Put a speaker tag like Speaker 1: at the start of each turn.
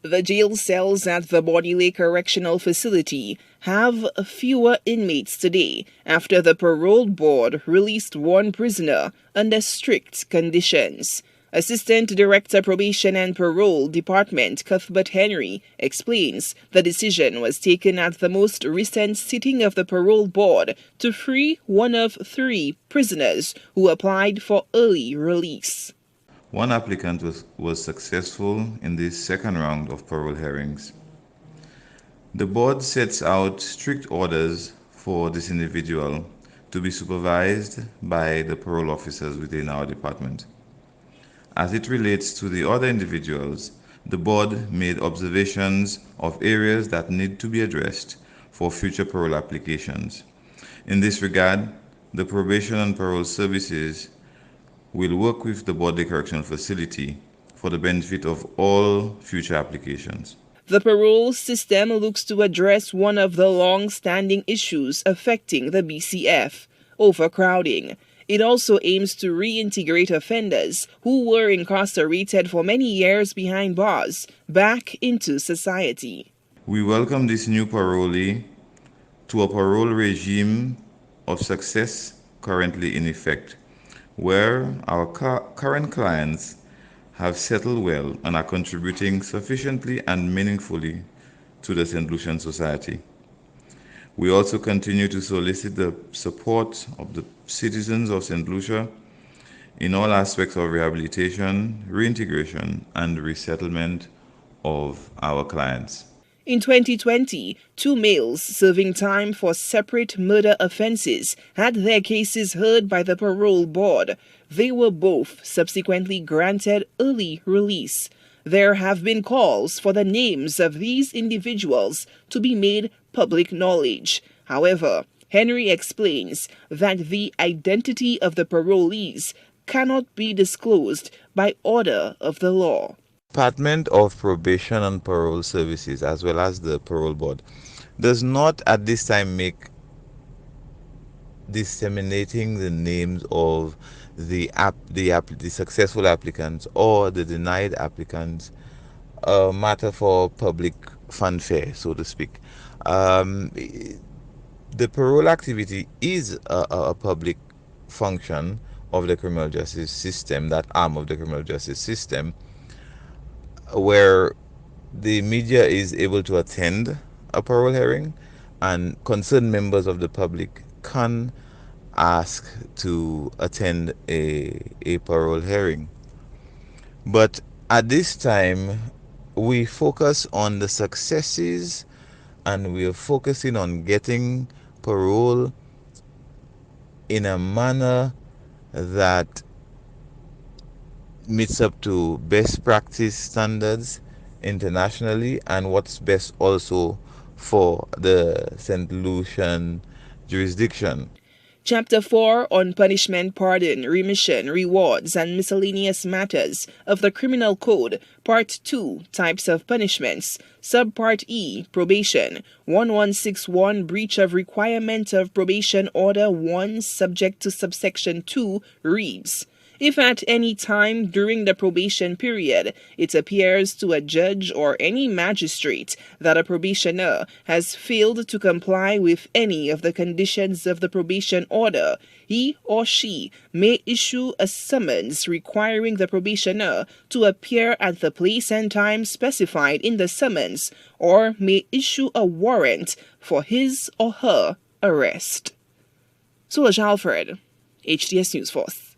Speaker 1: The jail cells at the Bordelais Correctional Facility have fewer inmates today after the parole board released one prisoner under strict conditions. Assistant Director Probation and Parole Department Cuthbert Henry explains the decision was taken at the most recent sitting of the parole board to free one of 3 prisoners who applied for early release.
Speaker 2: One applicant was successful in this second round of parole hearings. The board sets out strict orders for this individual to be supervised by the parole officers within our department. As it relates to the other individuals, the board made observations of areas that need to be addressed for future parole applications. In this regard, the Probation and Parole Services will work with the Bordelais Correctional Facility for the benefit of all future applications.
Speaker 1: The parole system looks to address one of the long-standing issues affecting the BCF, overcrowding. It also aims to reintegrate offenders who were incarcerated for many years behind bars back into society.
Speaker 2: We welcome this new parolee to a parole regime of success currently in effect, where our current clients have settled well and are contributing sufficiently and meaningfully to the St. Lucian society. We also continue to solicit the support of the citizens of St. Lucia in all aspects of rehabilitation, reintegration, and resettlement of our clients.
Speaker 1: In 2020, 2 males serving time for separate murder offenses had their cases heard by the parole board. They were both subsequently granted early release. There have been calls for the names of these individuals to be made public knowledge. However, Henry explains that the identity of the parolees cannot be disclosed by order of the law.
Speaker 2: Department of Probation and Parole Services, as well as the parole board, does not at this time make disseminating the names of the successful applicants or the denied applicants a matter for public fanfare, so to speak. The parole activity is a public function of the criminal justice system, that arm of the criminal justice system, where the media is able to attend a parole hearing and concerned members of the public can ask to attend a parole hearing. But at this time, we focus on the successes and we are focusing on getting parole in a manner that meets up to best practice standards internationally and what's best also for the St. Lucian jurisdiction.
Speaker 1: Chapter 4 on Punishment, Pardon, Remission, Rewards, and Miscellaneous Matters of the Criminal Code, Part 2, Types of Punishments, Subpart E, Probation, 1161, Breach of Requirement of Probation Order 1, subject to subsection 2, reads: If at any time during the probation period it appears to a judge or any magistrate that a probationer has failed to comply with any of the conditions of the probation order, he or she may issue a summons requiring the probationer to appear at the place and time specified in the summons, or may issue a warrant for his or her arrest. Solange Alfred, HTS News Force.